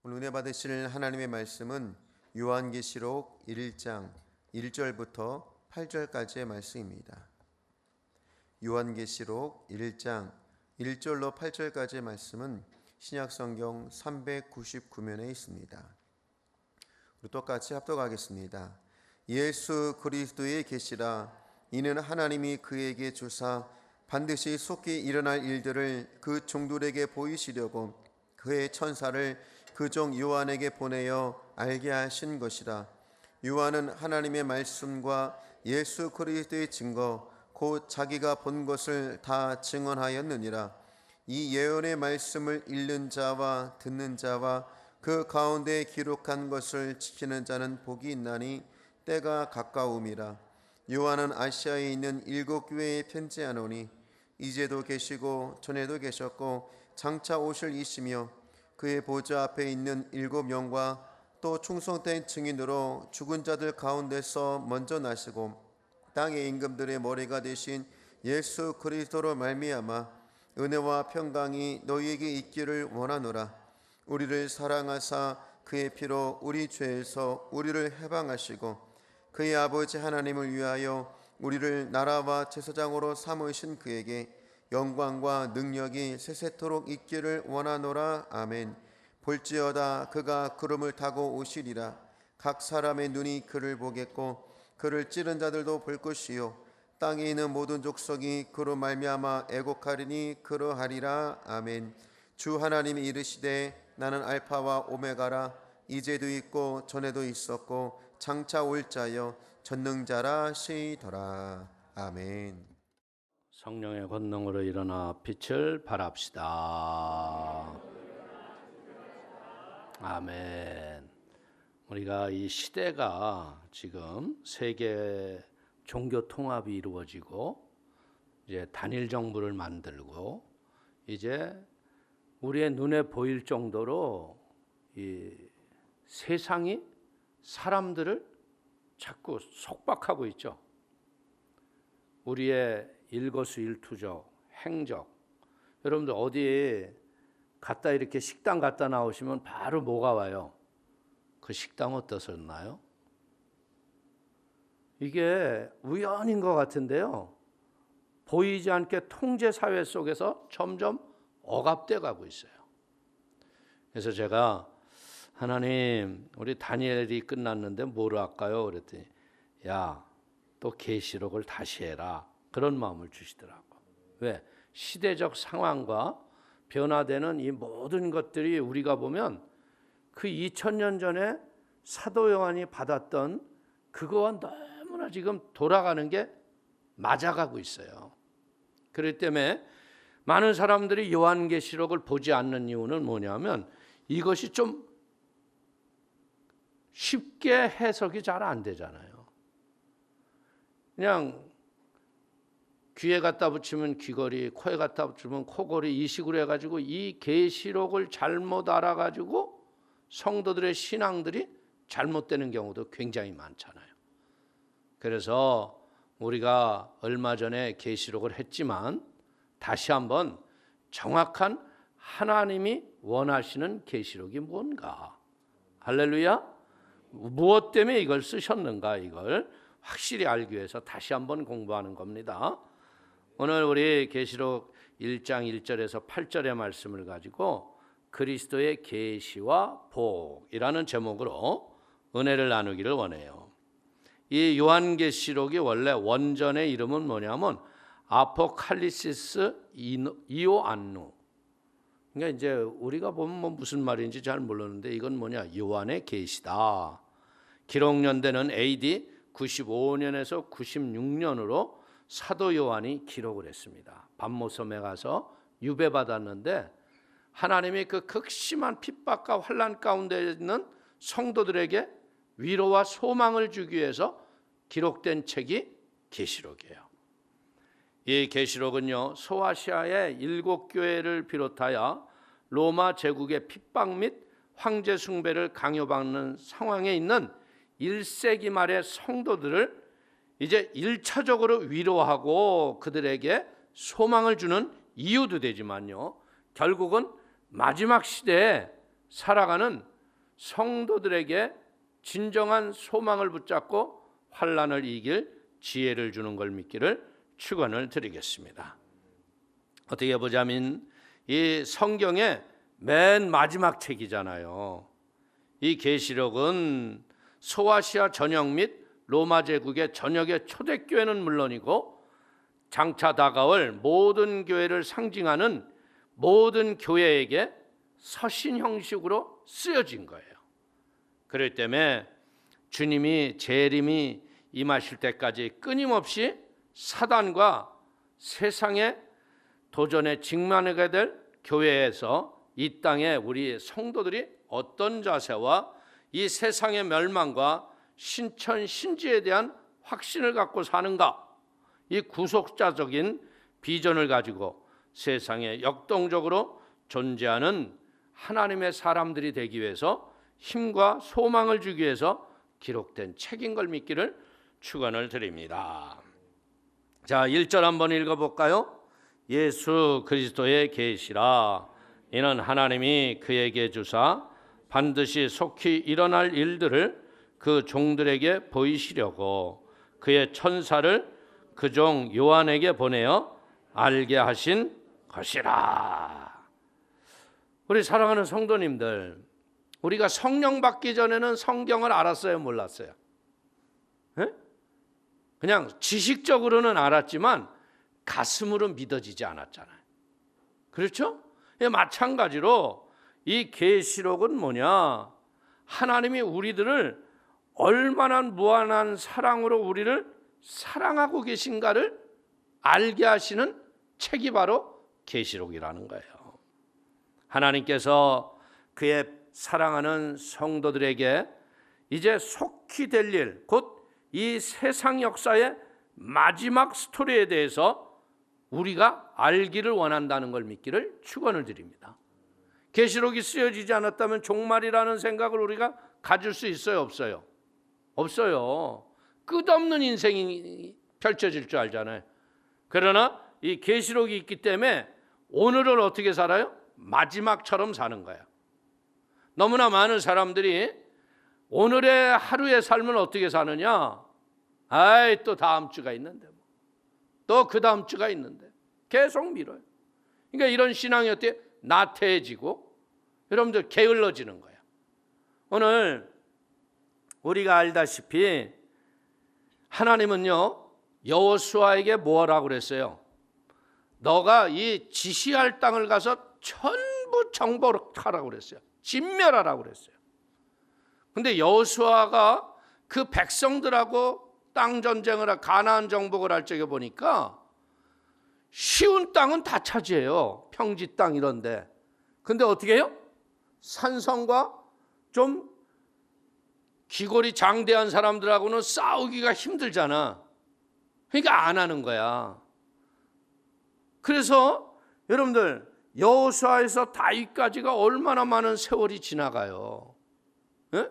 오늘 은혜 받으실 하나님의 말씀은 요한계시록 1장 1절부터 8절까지의 말씀입니다. 요한계시록 1장 1절로 8절까지의 말씀은 신약성경 399면에 있습니다. 우리 똑같이 합독하겠습니다. 예수 그리스도의 계시라. 이는 하나님이 그에게 주사 반드시 속히 일어날 일들을 그 종들에게 보이시려고 그의 천사를 그 종 요한에게 보내어 알게 하신 것이라. 요한은 하나님의 말씀과 예수 그리스도의 증거 곧 자기가 본 것을 다 증언하였느니라. 이 예언의 말씀을 읽는 자와 듣는 자와 그 가운데 기록한 것을 지키는 자는 복이 있나니 때가 가까움이라. 요한은 아시아에 있는 7교회에 편지하노니 이제도 계시고 전에도 계셨고 장차 오실 이시며 그의 보좌 앞에 있는 7영과 또 충성된 증인으로 죽은 자들 가운데서 먼저 나시고 땅의 임금들의 머리가 되신 예수 그리스도로 말미암아 은혜와 평강이 너희에게 있기를 원하노라. 우리를 사랑하사 그의 피로 우리 죄에서 우리를 해방하시고 그의 아버지 하나님을 위하여 우리를 나라와 제사장으로 삼으신 그에게 영광과 능력이 세세토록 있기를 원하노라. 아멘. 볼지어다 그가 구름을 타고 오시리라. 각 사람의 눈이 그를 보겠고 그를 찌른 자들도 볼 것이요 땅에 있는 모든 족속이 그로 말미암아 애곡하리니 그러하리라. 아멘. 주 하나님이 이르시되 나는 알파와 오메가라. 이제도 있고 전에도 있었고 장차 올 자여 전능자라 시더라. 아멘. 성령의 권능으로 일어나 빛을 발합시다. 아멘. 우리가 이 시대가 지금 세계 종교 통합이 이루어지고 이제 단일 정부를 만들고 이제 우리의 눈에 보일 정도로 이 세상이 사람들을 자꾸 속박하고 있죠. 우리의 일거수일투족, 행적. 여러분들 어디에 갔다 이렇게 식당 갔다 나오시면 바로 뭐가 와요? 그 식당 어떠셨나요? 이게 우연인 것 같은데요. 보이지 않게 통제 사회 속에서 점점 억압돼 가고 있어요. 그래서 제가 하나님, 우리 다니엘이 끝났는데 뭘 할까요? 그랬더니 야, 또 계시록을 다시 해라. 그런 마음을 주시더라고. 왜? 시대적 상황과 변화되는 이 모든 것들이 우리가 보면 그 2000년 전에 사도 요한이 받았던 그거와 너무나 지금 돌아가는 게 맞아가고 있어요. 그렇기 때문에 많은 사람들이 요한계시록을 보지 않는 이유는 뭐냐면 이것이 좀 쉽게 해석이 잘 안 되잖아요. 그냥 귀에 갖다 붙이면 귀걸이, 코에 갖다 붙이면 코걸이, 이 식으로 해가지고 이 계시록을 잘못 알아가지고 성도들의 신앙들이 잘못되는 경우도 굉장히 많잖아요. 그래서 우리가 얼마 전에 계시록을 했지만 다시 한번 정확한 하나님이 원하시는 계시록이 뭔가, 할렐루야, 무엇 때문에 이걸 쓰셨는가, 이걸 확실히 알기 위해서 다시 한번 공부하는 겁니다. 오늘 우리 계시록 1장 1절에서 8절의 말씀을 가지고 그리스도의 계시와 복이라는 제목으로 은혜를 나누기를 원해요. 이 요한계시록이 원래 원전의 이름은 뭐냐면 아포칼리시스 이오안누. 그러니까 이제 우리가 보면 뭐 무슨 말인지 잘 모르는데 이건 뭐냐, 요한의 계시다. 기록 연대는 AD 95년에서 96년으로 사도 요한이 기록을 했습니다. 밤모섬에 가서 유배받았는데 하나님이 그 극심한 핍박과 환난 가운데 있는 성도들에게 위로와 소망을 주기 위해서 기록된 책이 계시록이에요. 이 계시록은요, 소아시아의 7교회를 비롯하여 로마 제국의 핍박 및 황제 숭배를 강요받는 상황에 있는 1세기 말의 성도들을 이제 1차적으로 위로하고 그들에게 소망을 주는 이유도 되지만요, 결국은 마지막 시대에 살아가는 성도들에게 진정한 소망을 붙잡고 환난을 이길 지혜를 주는 걸 믿기를 축원을 드리겠습니다. 어떻게 보자면 이 성경의 맨 마지막 책이잖아요. 이 계시록은 소아시아 전역 및 로마 제국의 전역의 초대교회는 물론이고 장차 다가올 모든 교회를 상징하는 모든 교회에게 서신 형식으로 쓰여진 거예요. 그렇기 때문에 주님이 재림이 임하실 때까지 끊임없이 사단과 세상의 도전에 직면하게 될 교회에서 이 땅에 우리 성도들이 어떤 자세와 이 세상의 멸망과 신천신지에 대한 확신을 갖고 사는가, 이 구속자적인 비전을 가지고 세상에 역동적으로 존재하는 하나님의 사람들이 되기 위해서 힘과 소망을 주기 위해서 기록된 책인 걸 믿기를 축원을 드립니다. 자, 1절 한번 읽어볼까요? 예수 그리스도의 계시라. 이는 하나님이 그에게 주사 반드시 속히 일어날 일들을 그 종들에게 보이시려고 그의 천사를 그 종 요한에게 보내어 알게 하신 것이라. 우리 사랑하는 성도님들, 우리가 성령 받기 전에는 성경을 알았어요, 몰랐어요? 에? 그냥 지식적으로는 알았지만 가슴으로 믿어지지 않았잖아요. 그렇죠? 마찬가지로 이 계시록은 뭐냐? 하나님이 우리들을 얼마나 무한한 사랑으로 우리를 사랑하고 계신가를 알게 하시는 책이 바로 계시록이라는 거예요. 하나님께서 그의 사랑하는 성도들에게 이제 속히 될 일, 곧 이 세상 역사의 마지막 스토리에 대해서 우리가 알기를 원한다는 걸 믿기를 축원을 드립니다. 계시록이 쓰여지지 않았다면 종말이라는 생각을 우리가 가질 수 있어요, 없어요? 없어요. 끝없는 인생이 펼쳐질 줄 알잖아요. 그러나 이 계시록이 있기 때문에 오늘을 어떻게 살아요? 마지막처럼 사는 거야. 너무나 많은 사람들이 오늘의 하루의 삶을 어떻게 사느냐? 아이, 또 다음 주가 있는데, 또 그 다음 주가 있는데 계속 미뤄요. 그러니까 이런 신앙이 어떻게 나태해지고 여러분들 게을러지는 거야. 오늘 우리가 알다시피 하나님은요, 여호수아에게 뭐라고 그랬어요? 너가 이 지시할 땅을 가서 전부 정복하라고 그랬어요. 진멸하라고 그랬어요. 근데 여호수아가 그 백성들하고 땅 전쟁을 하고 가나안 정복을 할 적에 보니까 쉬운 땅은 다 차지해요. 평지 땅 이런데. 근데 어떻게 해요? 산성과 좀 기골이 장대한 사람들하고는 싸우기가 힘들잖아. 그러니까 안 하는 거야. 그래서 여러분들 여호수아에서 다윗까지가 얼마나 많은 세월이 지나가요. 예?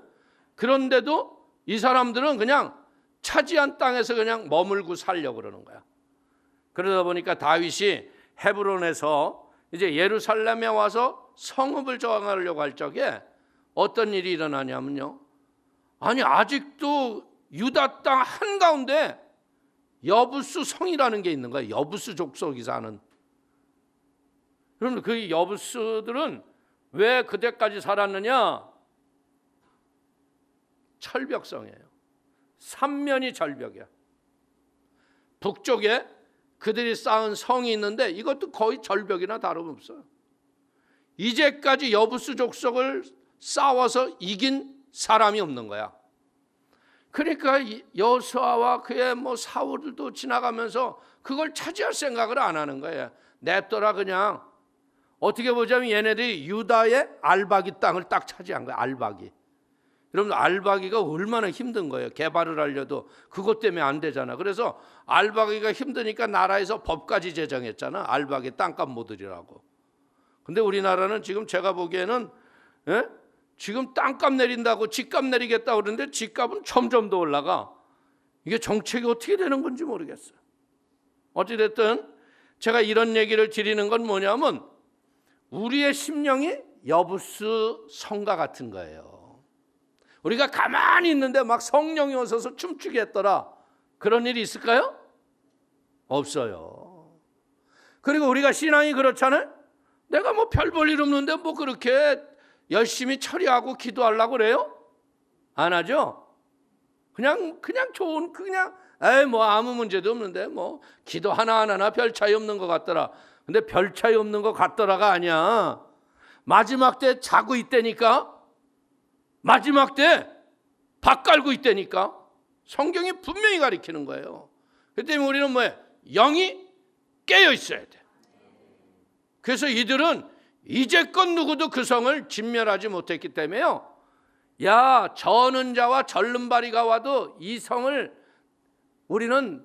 그런데도 이 사람들은 그냥 차지한 땅에서 그냥 머물고 살려고 그러는 거야. 그러다 보니까 다윗이 헤브론에서 이제 예루살렘에 와서 성읍을 저항하려고 할 적에 어떤 일이 일어나냐면요, 아니 아직도 유다 땅 한가운데 여부수 성이라는 게 있는 거야. 여부수 족속이 사는. 그럼 그 여부수들은 왜 그때까지 살았느냐? 철벽성이에요. 삼면이 절벽이야. 북쪽에 그들이 쌓은 성이 있는데 이것도 거의 절벽이나 다름없어요. 이제까지 여부수 족속을 싸워서 이긴 사람이 없는 거야. 그러니까 여호수아와 그의 사울도 지나가면서 그걸 차지할 생각을 안 하는 거예요. 냅둬라 그냥. 어떻게 보자면 얘네들이 유다의 알바기 땅을 딱 차지한 거야. 알바기. 여러분 알바기가 얼마나 힘든 거예요. 개발을 하려도 그것 때문에 안 되잖아. 그래서 알바기가 힘드니까 나라에서 법까지 제정했잖아. 알바기 땅값 못 들이라고. 근데 우리나라는 지금 제가 보기에는 지금 땅값 내린다고 집값 내리겠다고 그러는데 집값은 점점 더 올라가. 이게 정책이 어떻게 되는 건지 모르겠어요. 어찌됐든 제가 이런 얘기를 드리는 건 뭐냐면 우리의 심령이 여부수 성과 같은 거예요. 우리가 가만히 있는데 막 성령이 오셔서 춤추게 했더라. 그런 일이 있을까요? 없어요. 그리고 우리가 신앙이 그렇잖아요. 내가 뭐 별 볼 일 없는데 뭐 그렇게 열심히 처리하고 기도하려고 그래요? 안 하죠? 그냥 좋은 뭐 아무 문제도 없는데 뭐 기도 하나하나 별 차이 없는 것 같더라. 근데 별 차이 없는 것 같더라가 아니야. 마지막 때 자고 있다니까. 마지막 때 밥 깔고 있다니까. 성경이 분명히 가리키는 거예요. 그렇기 때문에 우리는 뭐예요? 영이 깨어 있어야 돼. 그래서 이들은 이제껏 누구도 그 성을 진멸하지 못했기 때문에요. 야, 저는 자와 절름발이가 와도 이 성을 우리는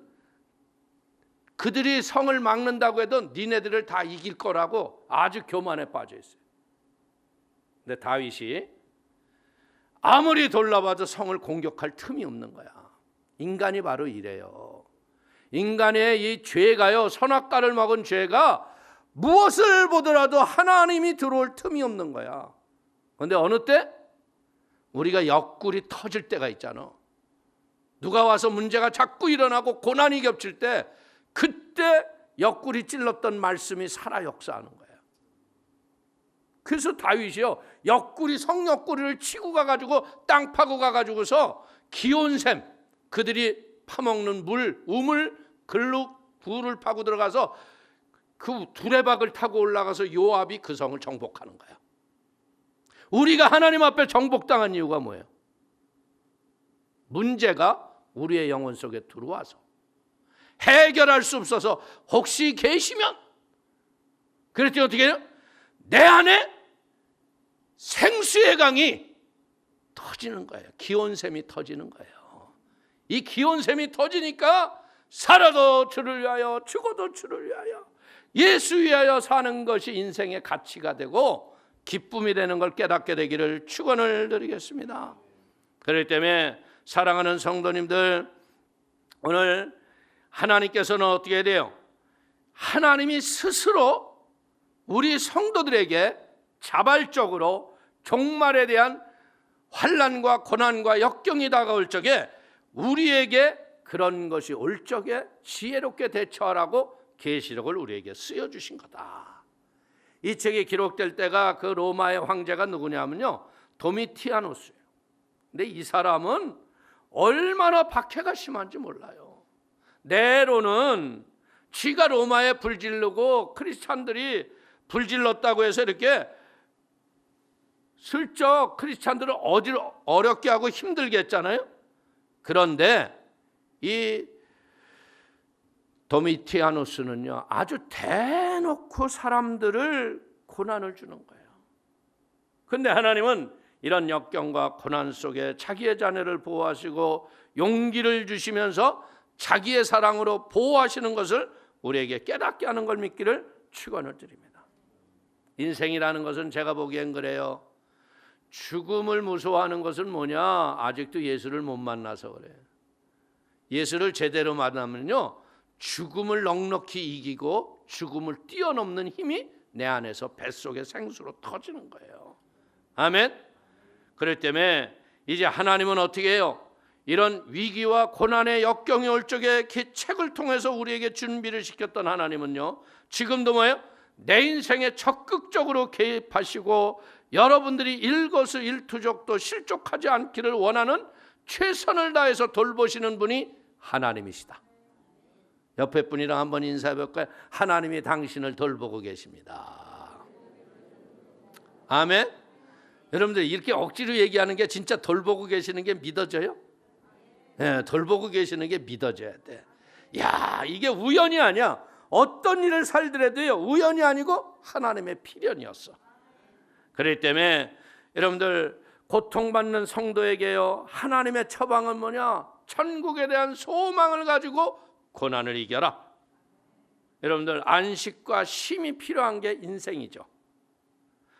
그들이 성을 막는다고 해도 니네들을 다 이길 거라고 아주 교만에 빠져 있어요. 근데 다윗이 아무리 돌아봐도 성을 공격할 틈이 없는 거야. 인간이 바로 이래요. 인간의 이 죄가요, 선악과를 먹은 죄가 무엇을 보더라도 하나님이 들어올 틈이 없는 거야. 그런데 어느 때? 우리가 옆구리 터질 때가 있잖아. 누가 와서 문제가 자꾸 일어나고 고난이 겹칠 때 그때 옆구리 찔렀던 말씀이 살아 역사하는 거야. 그래서 다윗이요, 성옆구리를 치고 가가지고 땅 파고 가가지고서 기온샘, 그들이 파먹는 우물 글로 불을 파고 들어가서 그 두레박을 타고 올라가서 요압이 그 성을 정복하는 거야. 우리가 하나님 앞에 정복당한 이유가 뭐예요? 문제가 우리의 영혼 속에 들어와서 해결할 수 없어서 혹시 계시면, 그랬더니 어떻게 해요? 내 안에 생수의 강이 터지는 거예요. 기온샘이 터지는 거예요. 이 기온샘이 터지니까 살아도 주를 위하여 죽어도 주를 위하여 예수 위하여 사는 것이 인생의 가치가 되고 기쁨이 되는 걸 깨닫게 되기를 축원을 드리겠습니다. 그렇기 때문에 사랑하는 성도님들, 오늘 하나님께서는 어떻게 해야 돼요? 하나님이 스스로 우리 성도들에게 자발적으로 종말에 대한 환난과 고난과 역경이 다가올 적에 우리에게 그런 것이 올 적에 지혜롭게 대처하라고 계시록을 우리에게 쓰여주신 거다. 이 책이 기록될 때가 그 로마의 황제가 누구냐면요, 도미티아누스예요. 근데 이 사람은 얼마나 박해가 심한지 몰라요. 내로는 지가 로마에 불질르고 크리스찬들이 불질렀다고 해서 이렇게 슬쩍 크리스찬들을 어렵게 하고 힘들게 했잖아요. 그런데 이 도미티아누스는요, 아주 대놓고 사람들을 고난을 주는 거예요. 그런데 하나님은 이런 역경과 고난 속에 자기의 자녀를 보호하시고 용기를 주시면서 자기의 사랑으로 보호하시는 것을 우리에게 깨닫게 하는 걸 믿기를 축원을 드립니다. 인생이라는 것은 제가 보기엔 그래요. 죽음을 무서워하는 것은 뭐냐? 아직도 예수를 못 만나서 그래요. 예수를 제대로 만나면요, 죽음을 넉넉히 이기고 죽음을 뛰어넘는 힘이 내 안에서 뱃속의 생수로 터지는 거예요. 아멘. 그렇기 때문에 이제 하나님은 어떻게 해요? 이런 위기와 고난의 역경이 올 적에 책을 통해서 우리에게 준비를 시켰던 하나님은요, 지금도 뭐예요? 내 인생에 적극적으로 개입하시고 여러분들이 일거수일투족도 실족하지 않기를 원하는 최선을 다해서 돌보시는 분이 하나님이시다. 옆에 분이랑 한번 인사해볼까요? 하나님이 당신을 돌보고 계십니다. 아멘. 여러분들 이렇게 억지로 얘기하는 게 진짜 돌보고 계시는 게 믿어져요? 네, 돌보고 계시는 게 믿어져야 돼. 야, 이게 우연이 아니야. 어떤 일을 살더라도요, 우연이 아니고 하나님의 필연이었어. 그렇기 때문에 여러분들 고통받는 성도에게요, 하나님의 처방은 뭐냐? 천국에 대한 소망을 가지고 고난을 이겨라. 여러분들 안식과 쉼이 필요한 게 인생이죠.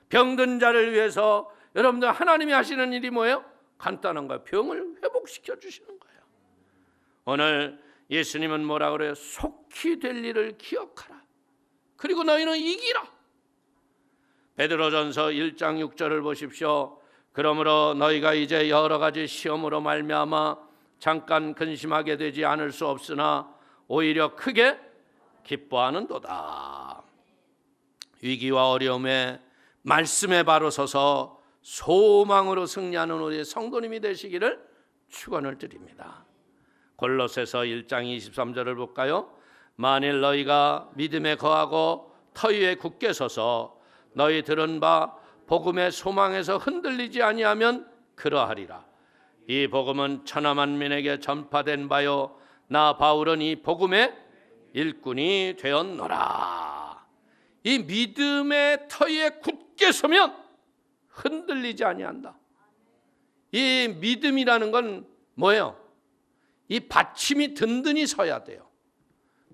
병든 자를 위해서 여러분들 하나님이 하시는 일이 뭐예요? 간단한 거예요. 병을 회복시켜 주시는 거예요. 오늘 예수님은 뭐라 그래요? 속히 될 일을 기억하라. 그리고 너희는 이기라. 베드로전서 1장 6절을 보십시오. 그러므로 너희가 이제 여러 가지 시험으로 말미암아 잠깐 근심하게 되지 않을 수 없으나 오히려 크게 기뻐하는도다. 위기와 어려움에 말씀에 바로 서서 소망으로 승리하는 우리 성도님이 되시기를 축원을 드립니다. 골로새서 1장 23절을 볼까요? 만일 너희가 믿음에 거하고 터 위에 굳게 서서 너희 들은 바 복음의 소망에서 흔들리지 아니하면 그러하리라. 이 복음은 천하 만민에게 전파된 바요 나 바울은 이 복음의 일꾼이 되었노라. 이 믿음의 터 위에 굳게 서면 흔들리지 아니한다. 이 믿음이라는 건 뭐예요? 이 받침이 든든히 서야 돼요.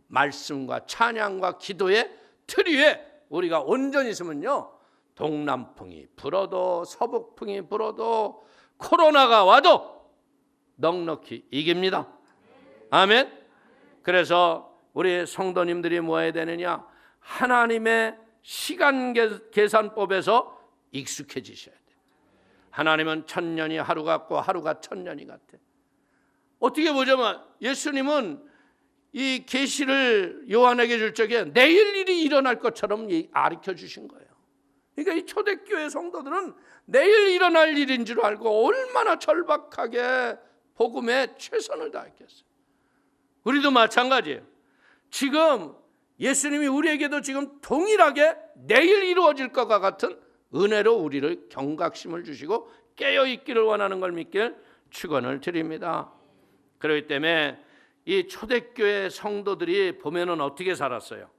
말씀과 찬양과 기도의 틀 위에 우리가 온전히 있으면요, 동남풍이 불어도 서북풍이 불어도 코로나가 와도 넉넉히 이깁니다. 아멘. 그래서 우리 성도님들이 뭐 해야 되느냐? 하나님의 시간 계산법에서 익숙해지셔야 돼요. 하나님은 1000년이 하루 같고 하루가 1000년이 같아. 어떻게 보자면 예수님은 이 계시를 요한에게 줄 적에 내일 일이 일어날 것처럼 가르쳐 주신 거예요. 그러니까 이 초대교회 성도들은 내일 일어날 일인 줄 알고 얼마나 절박하게 복음에 최선을 다했겠어요. 우리도 마찬가지예요. 지금 예수님이 우리에게도 지금 동일하게 내일 이루어질 것과 같은 은혜로 우리를 경각심을 주시고 깨어있기를 원하는 걸 믿길 축원을 드립니다. 그렇기 때문에 이 초대교회 성도들이 보면은 어떻게 살았어요?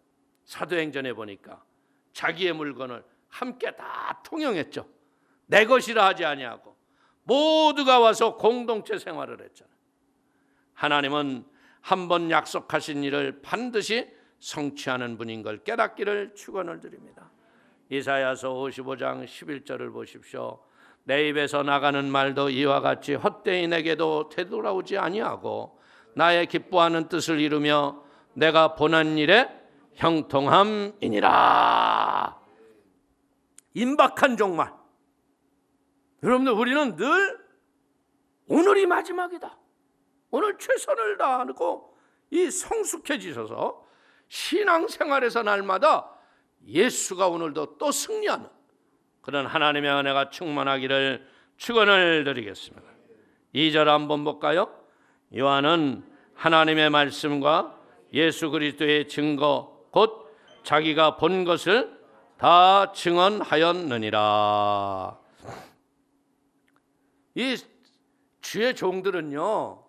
사도행전에 보니까 자기의 물건을 함께 다 통용했죠. 내 것이라 하지 아니하고 모두가 와서 공동체 생활을 했잖아요. 하나님은 한 번 약속하신 일을 반드시 성취하는 분인 걸 깨닫기를 축원을 드립니다. 이사야서 55장 11절을 보십시오. 내 입에서 나가는 말도 이와 같이 헛되이 내게도 되돌아오지 아니하고 나의 기뻐하는 뜻을 이루며 내가 본한 일에 형통함이니라. 임박한 종말. 여러분들, 우리는 늘 오늘이 마지막이다, 오늘 최선을 다하고 이 성숙해지셔서 신앙생활에서 날마다 예수가 오늘도 또 승리하는 그런 하나님의 은혜가 충만하기를 축원을 드리겠습니다. 2절 한번 볼까요? 요한은 하나님의 말씀과 예수 그리스도의 증거 곧 자기가 본 것을 다 증언하였느니라. 이 주의 종들은요,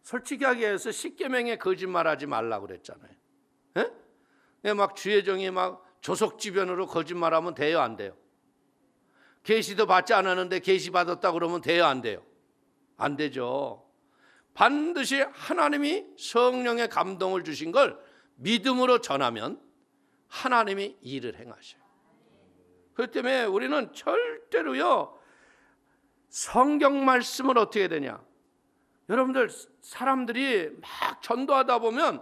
솔직하게 해서 십계명에 거짓말하지 말라고 그랬잖아요. 예? 막 주의 종이 막 조석지변으로 거짓말하면 돼요, 안 돼요? 계시도 받지 않았는데 계시 받았다 그러면 돼요, 안 돼요? 안 되죠. 반드시 하나님이 성령의 감동을 주신 걸 믿음으로 전하면 하나님이 일을 행하셔요. 그렇기 때문에 우리는 절대로요, 성경 말씀을 어떻게 되냐? 여러분들, 사람들이 막 전도하다 보면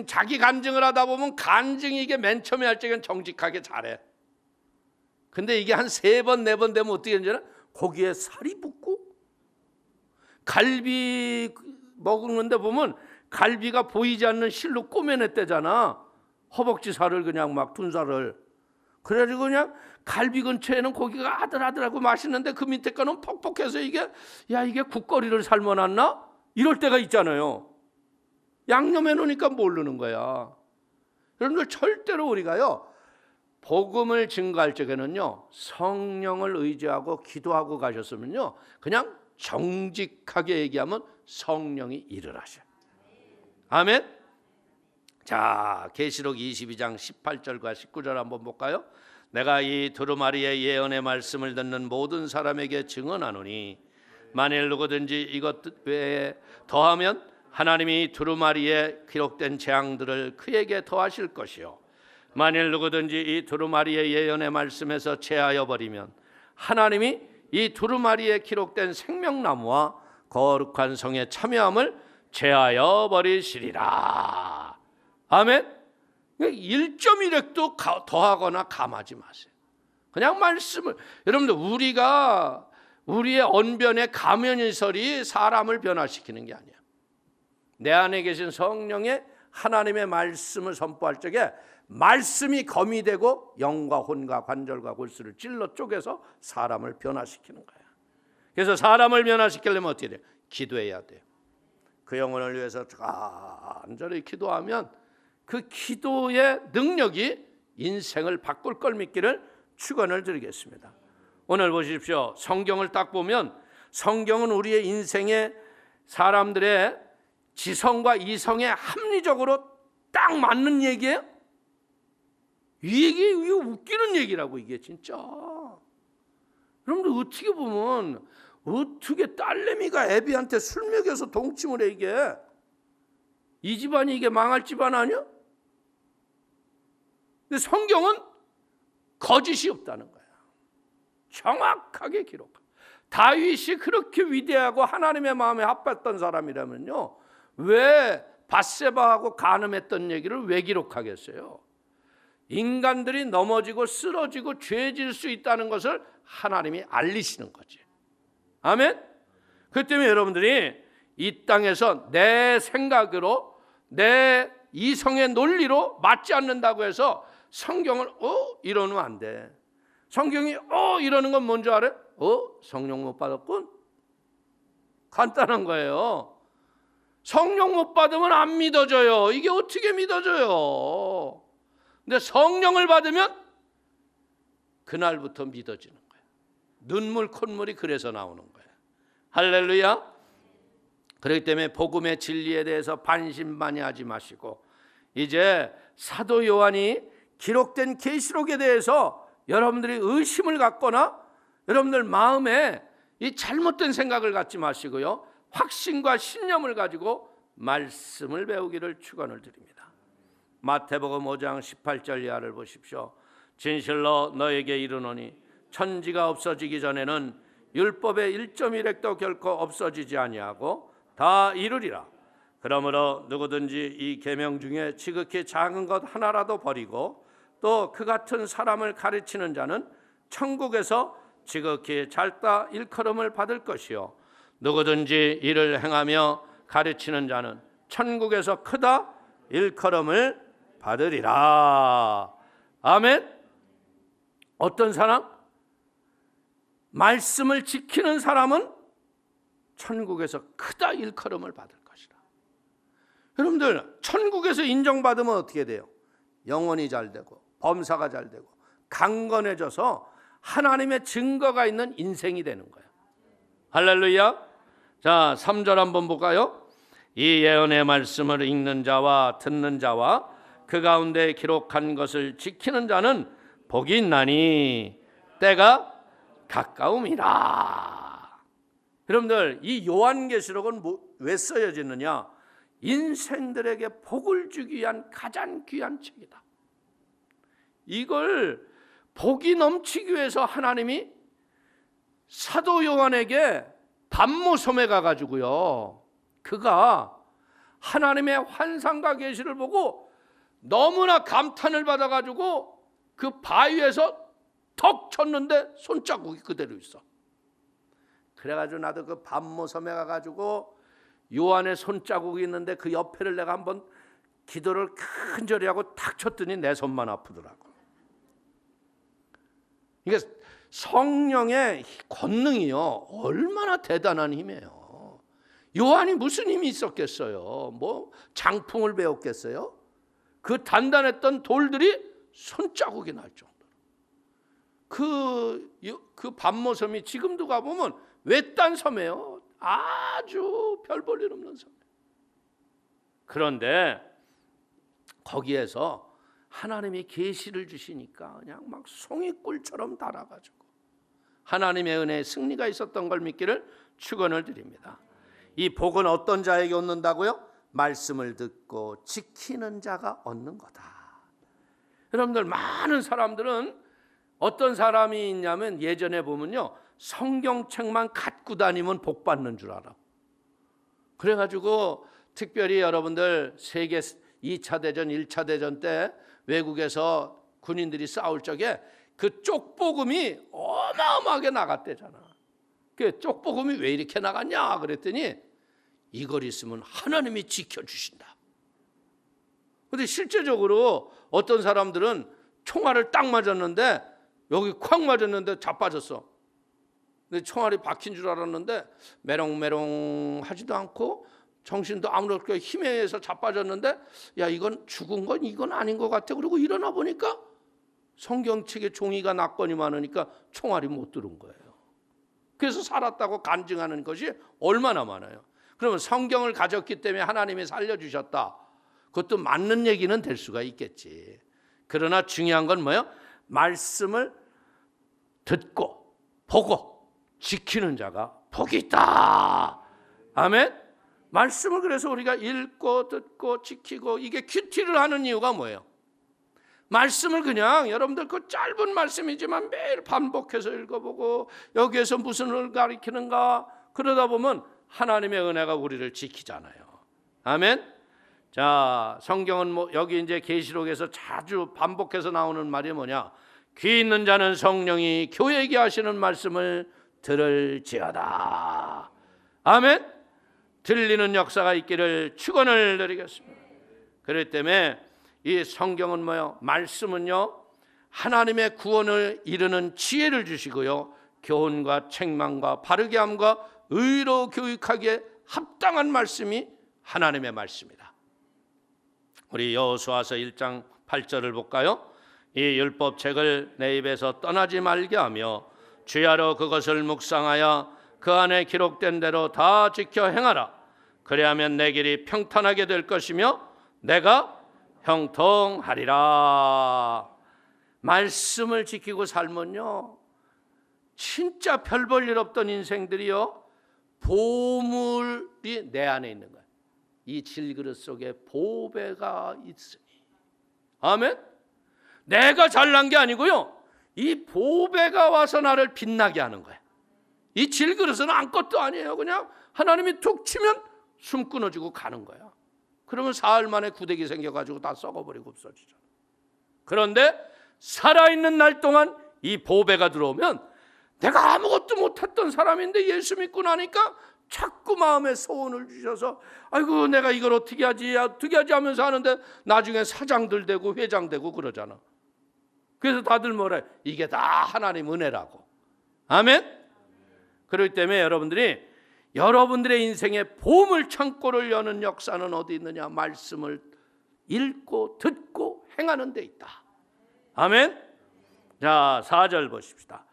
자기 간증을 하다 보면 간증이 이게 맨 처음에 할 적엔 정직하게 잘해. 근데 이게 한 3번, 4번 되면 어떻게 되냐? 고기에 살이 붙고, 갈비 먹는데 보면 갈비가 보이지 않는 실로 꼬매냈대잖아. 허벅지 살을 그냥 막 둔살을. 그래가지고 그냥 갈비 근처에는 고기가 아들아들하고 맛있는데 그 밑에 거는 퍽퍽해서 이게 국거리를 삶아놨나? 이럴 때가 있잖아요. 양념해 놓으니까 모르는 거야. 여러분들, 절대로 우리가요, 복음을 증거할 적에는요, 성령을 의지하고 기도하고 가셨으면요, 그냥 정직하게 얘기하면 성령이 일을 하셔요. 아멘. 자, 계시록 22장 18절과 19절 한번 볼까요? 내가 이 두루마리의 예언의 말씀을 듣는 모든 사람에게 증언하노니 만일 누구든지 이것 외에 더하면 하나님이 두루마리에 기록된 재앙들을 그에게 더하실 것이요 만일 누구든지 이 두루마리의 예언의 말씀에서 제하여 버리면 하나님이 이 두루마리에 기록된 생명나무와 거룩한 성의 참여함을 제하여 그냥 말씀을, 여러분들 우리의 언변의 가면이설이 사람을 변화시키는 게 아니야. 내 안에 계신 성령의 하나님의 말씀을 선포할 적에 말씀이 검이 되고 영과 혼과 관절과 골수를 찔러 쪼개서 사람을 변화시키는 거야. 그래서 사람을 변화시키려면 어떻게 돼요? 기도해야 돼요. 그 영혼을 위해서 간절히 기도하면 그 기도의 능력이 인생을 바꿀 걸 믿기를 축원을 드리겠습니다. 오늘 보십시오. 성경을 딱 보면 성경은 우리의 인생의 사람들의 지성과 이성에 합리적으로 딱 맞는 얘기예요. 이게 웃기는 얘기라고, 이게 진짜. 여러분들 어떻게 보면 어떻게 딸내미가 애비한테 술 먹여서 동침을 해, 이게 이 집안이 이게 망할 집안 아니야? 근데 성경은 거짓이 없다는 거야. 정확하게 기록한. 다윗이 그렇게 위대하고 하나님의 마음에 합했던 사람이라면요, 왜 밧세바하고 간음했던 얘기를 왜 기록하겠어요? 인간들이 넘어지고 쓰러지고 죄질 수 있다는 것을 하나님이 알리시는 거지. 아멘? 그 때문에 여러분들이 이 땅에서 내 생각으로 내 이성의 논리로 맞지 않는다고 해서 성경을 이러면 안 돼. 성경이 이러는 건 뭔지 알아요? 성령 못 받았군? 간단한 거예요. 성령 못 받으면 안 믿어져요. 이게 어떻게 믿어져요? 근데 성령을 받으면 그날부터 믿어지는 거예요. 눈물 콧물이 그래서 나오는 거예요. 할렐루야. 그렇기 때문에 복음의 진리에 대해서 반신반의하지 마시고, 이제 사도 요한이 기록된 계시록에 대해서 여러분들이 의심을 갖거나 여러분들 마음에 이 잘못된 생각을 갖지 마시고요, 확신과 신념을 가지고 말씀을 배우기를 축원을 드립니다. 마태복음 5장 18절 이하를 보십시오. 진실로 너에게 이르노니 천지가 없어지기 전에는 율법의 1.1획도 결코 없어지지 아니하고 다 이루리라. 그러므로 누구든지 이 계명 중에 지극히 작은 것 하나라도 버리고 또 그 같은 사람을 가르치는 자는 천국에서 지극히 작다 일컬음을 받을 것이요, 누구든지 이를 행하며 가르치는 자는 천국에서 크다 일컬음을 받으리라. 아멘. 어떤 사람? 말씀을 지키는 사람은 천국에서 크다 일컬음을 받을 것이라. 여러분들, 천국에서 인정받으면 어떻게 돼요? 영혼이 잘 되고 범사가 잘 되고 강건해져서 하나님의 증거가 있는 인생이 되는 거예요. 할렐루야. 자, 3절 한번 볼까요? 이 예언의 말씀을 읽는 자와 듣는 자와 그 가운데 기록한 것을 지키는 자는 복이 있나니 때가 가까움이라. 여러분들, 이 요한계시록은 왜 써여지느냐? 인생들에게 복을 주기 위한 가장 귀한 책이다. 이걸 복이 넘치기 위해서 하나님이 사도 요한에게 반모섬에 가가지고요, 그가 하나님의 환상과 계시를 보고 너무나 감탄을 받아가지고 그 바위에서 턱 쳤는데 손자국이 그대로 있어. 그래가지고 나도 그 반모섬에 가가지고 요한의 손자국이 있는데 그 옆에를 내가 한번 기도를 간절히 하고 탁 쳤더니 내 손만 아프더라고. 이게 성령의 권능이요, 얼마나 대단한 힘이에요. 요한이 무슨 힘이 있었겠어요? 뭐 장풍을 배웠겠어요? 그 단단했던 돌들이 손자국이 날 정도로. 그 반모섬이 지금도 가보면 외딴 섬이에요. 아주 별 볼 일 없는 섬. 그런데 거기에서 하나님이 계시를 주시니까 그냥 막 송이꿀처럼 달아가지고 하나님의 은혜에 승리가 있었던 걸 믿기를 축원을 드립니다. 이 복은 어떤 자에게 얻는다고요? 말씀을 듣고 지키는 자가 얻는 거다. 여러분들, 많은 사람들은 어떤 사람이 있냐면, 예전에 보면요, 성경책만 갖고 다니면 복 받는 줄 알아. 그래가지고 특별히 여러분들 세계 2차 대전, 1차 대전 때 외국에서 군인들이 싸울 적에 그 쪽복음이 어마어마하게 나갔대잖아. 그 쪽복음이 왜 이렇게 나갔냐 그랬더니 이걸 있으면 하나님이 지켜주신다. 근데 실제적으로 어떤 사람들은 총알을 딱 맞았는데 여기 콱 맞았는데 자빠졌어. 근데 총알이 박힌 줄 알았는데 메롱메롱 하지도 않고 정신도 아무렇게 힘에 의해서 자빠졌는데 야 이건 죽은 건 이건 아닌 것 같아. 그리고 일어나 보니까 성경책에 종이가 낙건이 많으니까 총알이 못 들은 거예요. 그래서 살았다고 간증하는 것이 얼마나 많아요. 그러면 성경을 가졌기 때문에 하나님이 살려주셨다. 그것도 맞는 얘기는 될 수가 있겠지. 그러나 중요한 건 뭐예요? 말씀을 듣고 보고 지키는 자가 복이 있다. 아멘. 말씀을 그래서 우리가 읽고 듣고 지키고 이게 큐티를 하는 이유가 뭐예요? 말씀을 그냥 여러분들 그 짧은 말씀이지만 매일 반복해서 읽어보고 여기에서 무슨 을 가리키는가 그러다 보면 하나님의 은혜가 우리를 지키잖아요. 아멘. 자, 성경은 뭐 여기 이제 계시록에서 자주 반복해서 나오는 말이 뭐냐? 귀 있는 자는 성령이 교회에게 하시는 말씀을 들을지어다. 아멘. 들리는 역사가 있기를 축원을 드리겠습니다. 그렇기 때문에 이 성경은 뭐요? 말씀은요 하나님의 구원을 이루는 지혜를 주시고요 교훈과 책망과 바르게 함과 의로 교육하기에 합당한 말씀이 하나님의 말씀이다. 우리 여호수아서 1장 8절을 볼까요? 이 율법책을 내 입에서 떠나지 말게 하며 주야로 그것을 묵상하여 그 안에 기록된 대로 다 지켜 행하라. 그리하면 내 길이 평탄하게 될 것이며 내가 형통하리라. 말씀을 지키고 살면요 진짜 별 볼 일 없던 인생들이요 보물이 내 안에 있는 거예요. 이 질그릇 속에 보배가 있으니. 아멘. 내가 잘난 게 아니고요 이 보배가 와서 나를 빛나게 하는 거예요. 이 질그릇은 아무것도 아니에요. 그냥 하나님이 툭 치면 숨 끊어지고 가는 거야. 그러면 사흘 만에 구데기 생겨가지고 다 썩어버리고 없어지죠. 그런데 살아있는 날 동안 이 보배가 들어오면 내가 아무것도 못했던 사람인데 예수 믿고 나니까 자꾸 마음에 소원을 주셔서 아이고 내가 이걸 어떻게 하지 하면서 하는데 나중에 사장들 되고 회장 되고 그러잖아. 그래서 다들 뭐래? 이게 다 하나님 은혜라고. 아멘. 그렇기 때문에 여러분들의 인생의 보물 창고를 여는 역사는 어디 있느냐? 말씀을 읽고 듣고 행하는 데 있다. 아멘. 자, 4절 보십시다.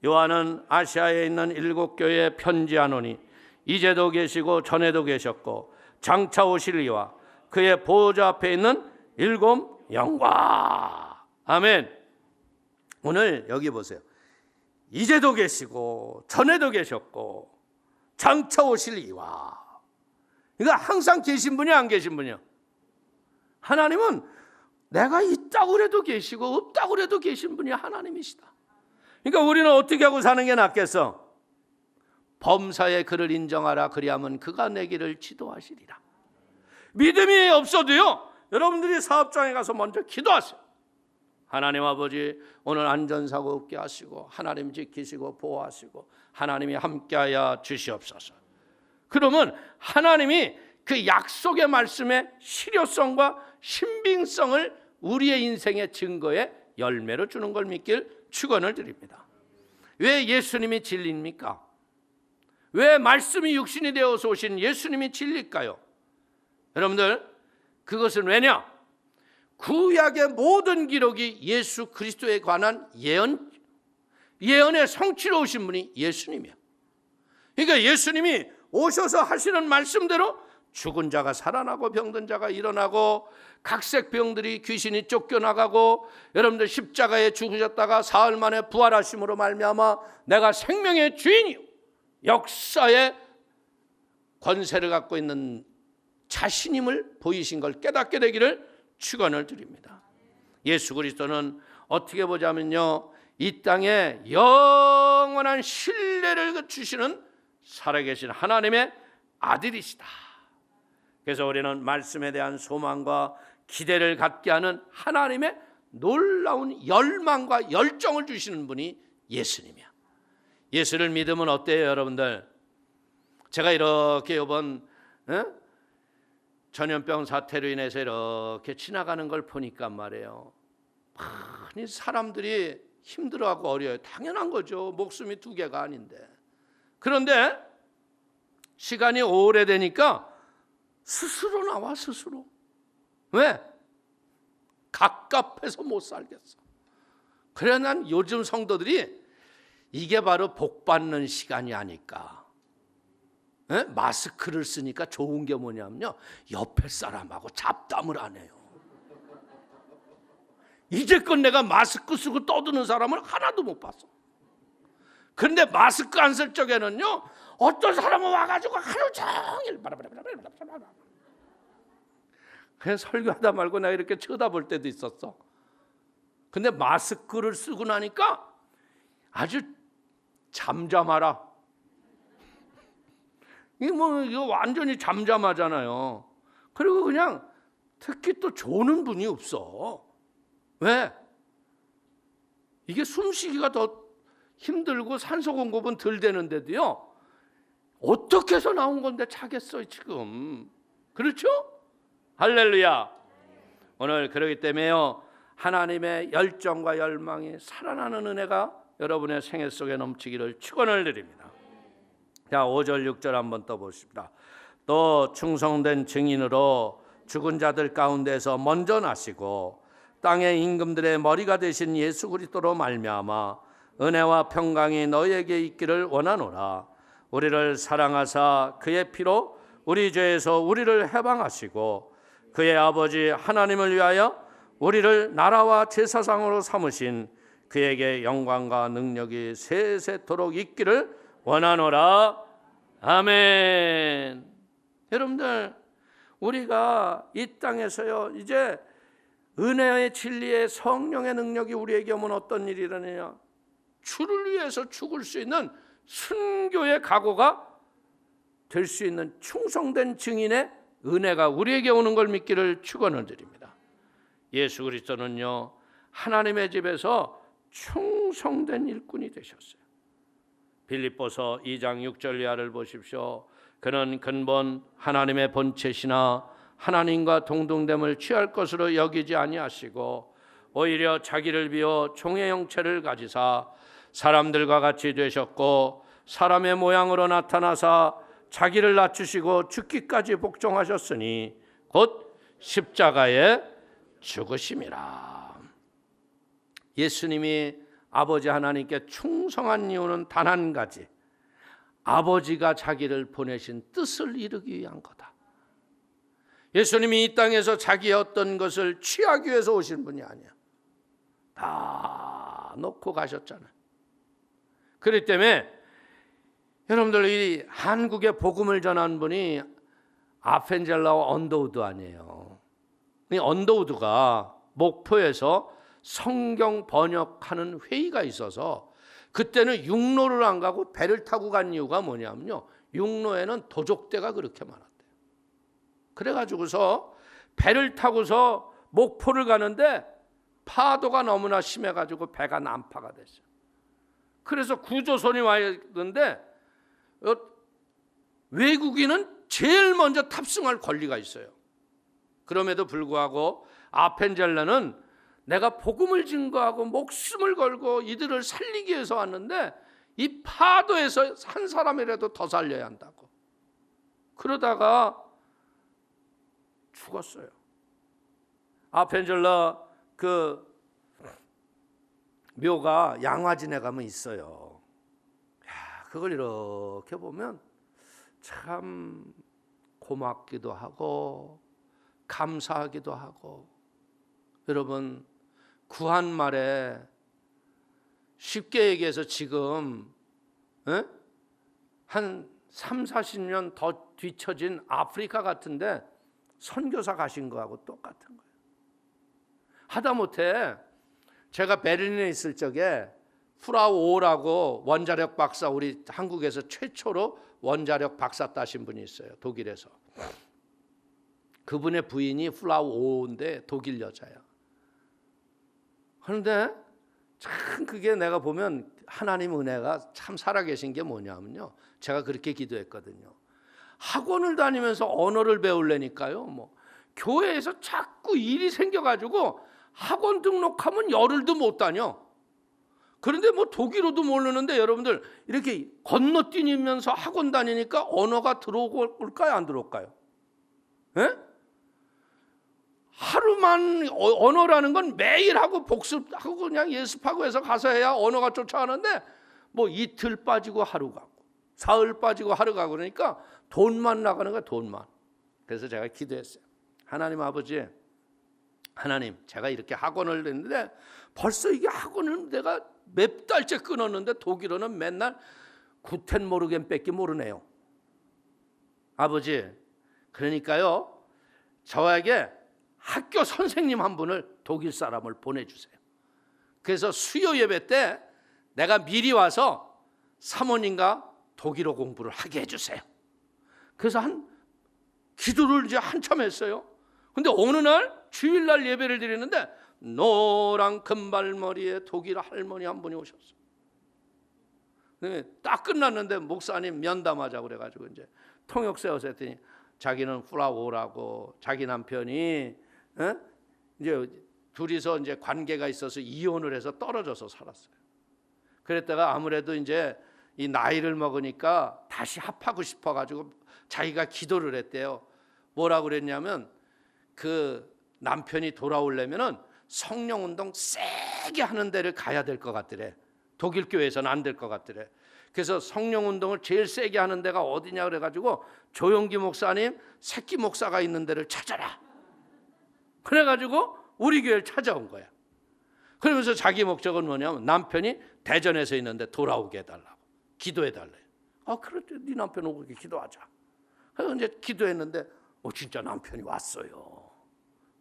요한은 아시아에 있는 7교회에 편지하노니 이제도 계시고 전에도 계셨고 장차 오실리와 그의 보좌 앞에 있는 7 영과. 아멘. 오늘 여기 보세요. 이제도 계시고 전에도 계셨고 장차 오실 이와. 그러니까 항상 계신 분이 안 계신 분이요. 하나님은 내가 있다고 그래도 계시고 없다고 그래도 계신 분이 하나님이시다. 그러니까 우리는 어떻게 하고 사는 게 낫겠어? 범사의 그를 인정하라. 그리하면 그가 내 길을 지도하시리라. 믿음이 없어도요 여러분들이 사업장에 가서 먼저 기도하세요. 하나님 아버지 오늘 안전사고 없게 하시고 하나님 지키시고 보호하시고 하나님이 함께하여 주시옵소서. 그러면 하나님이 그 약속의 말씀의 실효성과 신빙성을 우리의 인생의 증거의 열매로 주는 걸 믿길 축원을 드립니다. 왜 예수님이 진리입니까? 왜 말씀이 육신이 되어서 오신 예수님이 진리일까요? 여러분들 그것은 왜냐? 구약의 모든 기록이 예수 그리스도에 관한 예언의 성취로 오신 분이 예수님이야. 그러니까 예수님이 오셔서 하시는 말씀대로 죽은 자가 살아나고 병든 자가 일어나고 각색 병들이 귀신이 쫓겨나가고 여러분들 십자가에 죽으셨다가 사흘 만에 부활하심으로 말미암아 내가 생명의 주인이요 역사의 권세를 갖고 있는 자신임을 보이신 걸 깨닫게 되기를 축원을 드립니다. 예수 그리스도는 어떻게 보자면요 이 땅에 영원한 신뢰를 주시는 살아계신 하나님의 아들이시다. 그래서 우리는 말씀에 대한 소망과 기대를 갖게 하는 하나님의 놀라운 열망과 열정을 주시는 분이 예수님이야. 예수를 믿으면 어때요, 여러분들? 제가 이렇게 이번 전염병 사태로 인해서 이렇게 지나가는 걸 보니까 말이에요, 많이 사람들이 힘들어하고 어려워요. 당연한 거죠. 목숨이 두 개가 아닌데. 그런데 시간이 오래되니까 스스로 나와, 스스로. 왜? 갑갑해서 못 살겠어. 그래 난 요즘 성도들이 이게 바로 복 받는 시간이 아닐까. 마스크를 쓰니까 좋은 게 뭐냐면요, 옆에 사람하고 잡담을 안 해요. 이제껏 내가 마스크 쓰고 떠드는 사람을 하나도 못 봤어. 그런데 마스크 안 쓸 적에는요, 어떤 사람은 와가지고 하루 종일 그냥 설교하다 말고 나 이렇게 쳐다볼 때도 있었어. 근데 마스크를 쓰고 나니까 아주 잠잠하라. 이거 완전히 잠잠하잖아요. 그리고 그냥 특히 또 조는 분이 없어. 왜? 이게 숨쉬기가 더 힘들고 산소 공급은 덜 되는데도요, 어떻게 해서 나온 건데 차겠어요 지금. 그렇죠? 할렐루야. 오늘 그러기 때문에요, 하나님의 열정과 열망이 살아나는 은혜가 여러분의 생애 속에 넘치기를 축원을 드립니다. 자, 5절 6절 한번 떠보십시다. 또 충성된 증인으로 죽은 자들 가운데서 먼저 나시고 땅의 임금들의 머리가 되신 예수 그리스도로 말미암아 은혜와 평강이 너희에게 있기를 원하노라. 우리를 사랑하사 그의 피로 우리 죄에서 우리를 해방하시고 그의 아버지 하나님을 위하여 우리를 나라와 제사장으로 삼으신 그에게 영광과 능력이 세세토록 있기를 원하노라. 아멘. 여러분들, 우리가 이 땅에서요, 이제 은혜의 진리의 성령의 능력이 우리에게 오면 어떤 일이 일어나냐, 주를 위해서 죽을 수 있는 순교의 각오가 될 수 있는 충성된 증인의 은혜가 우리에게 오는 걸 믿기를 축원을 드립니다. 예수 그리스도는요, 하나님의 집에서 충성된 일꾼이 되셨어요. 빌립보서 2장 6절 이하를 보십시오. 그는 근본 하나님의 본체시나 하나님과 동등됨을 취할 것으로 여기지 아니하시고 오히려 자기를 비워 종의 형체를 가지사 사람들과 같이 되셨고 사람의 모양으로 나타나사 자기를 낮추시고 죽기까지 복종하셨으니 곧 십자가에 죽으심이라. 예수님이 아버지 하나님께 충성한 이유는 단 한 가지, 아버지가 자기를 보내신 뜻을 이루기 위한 거다. 예수님이 이 땅에서 자기의 어떤 것을 취하기 위해서 오신 분이 아니야. 다 놓고 가셨잖아요. 그렇기 때문에 여러분들, 이 한국에 복음을 전한 분이 아펜젤라와 언더우드 아니에요. 이 언더우드가 목포에서 성경 번역하는 회의가 있어서 그때는 육로를 안 가고 배를 타고 간 이유가 뭐냐면요, 육로에는 도적대가 그렇게 많았대요. 그래가지고서 배를 타고서 목포를 가는데 파도가 너무나 심해가지고 배가 난파가 됐어요. 그래서 구조선이 와 있는데 외국인은 제일 먼저 탑승할 권리가 있어요. 그럼에도 불구하고 아펜젤라는 내가 복음을 증거하고 목숨을 걸고 이들을 살리기 위해서 왔는데 이 파도에서 한 사람이라도 더 살려야 한다고. 그러다가 죽었어요. 아펜젤라 그 묘가 양화진에 가면 있어요. 그걸 이렇게 보면 참 고맙기도 하고 감사하기도 하고. 여러분, 구한말에 쉽게 얘기해서 지금 한 3, 40년 더 뒤처진 아프리카 같은데 선교사 가신 거하고 똑같은 거예요. 하다못해 제가 베를린에 있을 적에 프라우 오라고 원자력 박사, 우리 한국에서 최초로 원자력 박사 따신 분이 있어요. 독일에서. 그분의 부인이 플라우 오인데 독일 여자야. 그런데 참 그게 내가 보면 하나님 은혜가 참 살아계신 게 뭐냐면요, 제가 그렇게 기도했거든요. 학원을 다니면서 언어를 배우려니까요, 뭐 교회에서 자꾸 일이 생겨가지고 학원 등록하면 열흘도 못 다녀. 그런데 뭐 독일어도 모르는데 여러분들 이렇게 건너뛰면서 학원 다니니까 언어가 들어올까요, 안 들어올까요? 예? 하루만 언어라는 건 매일 하고 복습하고 그냥 예습하고 해서 가서 해야 언어가 쫓아가는데 뭐 이틀 빠지고 하루 가고 사흘 빠지고 하루 가고 그러니까 돈만 나가는 거야, 돈만. 그래서 제가 기도했어요. 하나님 아버지, 하나님, 제가 이렇게 학원을 했는데 벌써 이게 학원을 내가 몇 달째 끊었는데 독일어는 맨날 구텐 모르겐 밖에 모르네요. 아버지, 그러니까요, 저에게 학교 선생님 한 분을 독일 사람을 보내주세요. 그래서 수요 예배 때 내가 미리 와서 사모님과 독일어 공부를 하게 해주세요. 그래서 기도를 이제 한참 했어요. 근데 어느 날 주일날 예배를 드리는데 노란 금발머리에 독일 할머니 한 분이 오셨어요. 딱 끝났는데 목사님 면담하자고 그래가지고 이제 통역 세워서 했더니 자기는 플라워라고, 자기 남편이 이제 둘이서 이제 관계가 있어서 이혼을 해서 떨어져서 살았어요. 그랬다가 아무래도 이제 이 나이를 먹으니까 다시 합하고 싶어가지고 자기가 기도를 했대요. 뭐라고 그랬냐면 그 남편이 돌아오려면은 성령운동 세게 하는 데를 가야 될 것 같더래. 독일 교회에서는 안 될 것 같더래. 그래서 성령운동을 제일 세게 하는 데가 어디냐 그래가지고 조용기 목사님 새끼 목사가 있는 데를 찾아라. 그래가지고 우리 교회를 찾아온 거야. 그러면서 자기 목적은 뭐냐면 남편이 대전에서 있는데 돌아오게 해달라고, 기도해달래요. 그렇대, 네 남편 오고 기도하자. 그래서 이제 기도했는데 진짜 남편이 왔어요.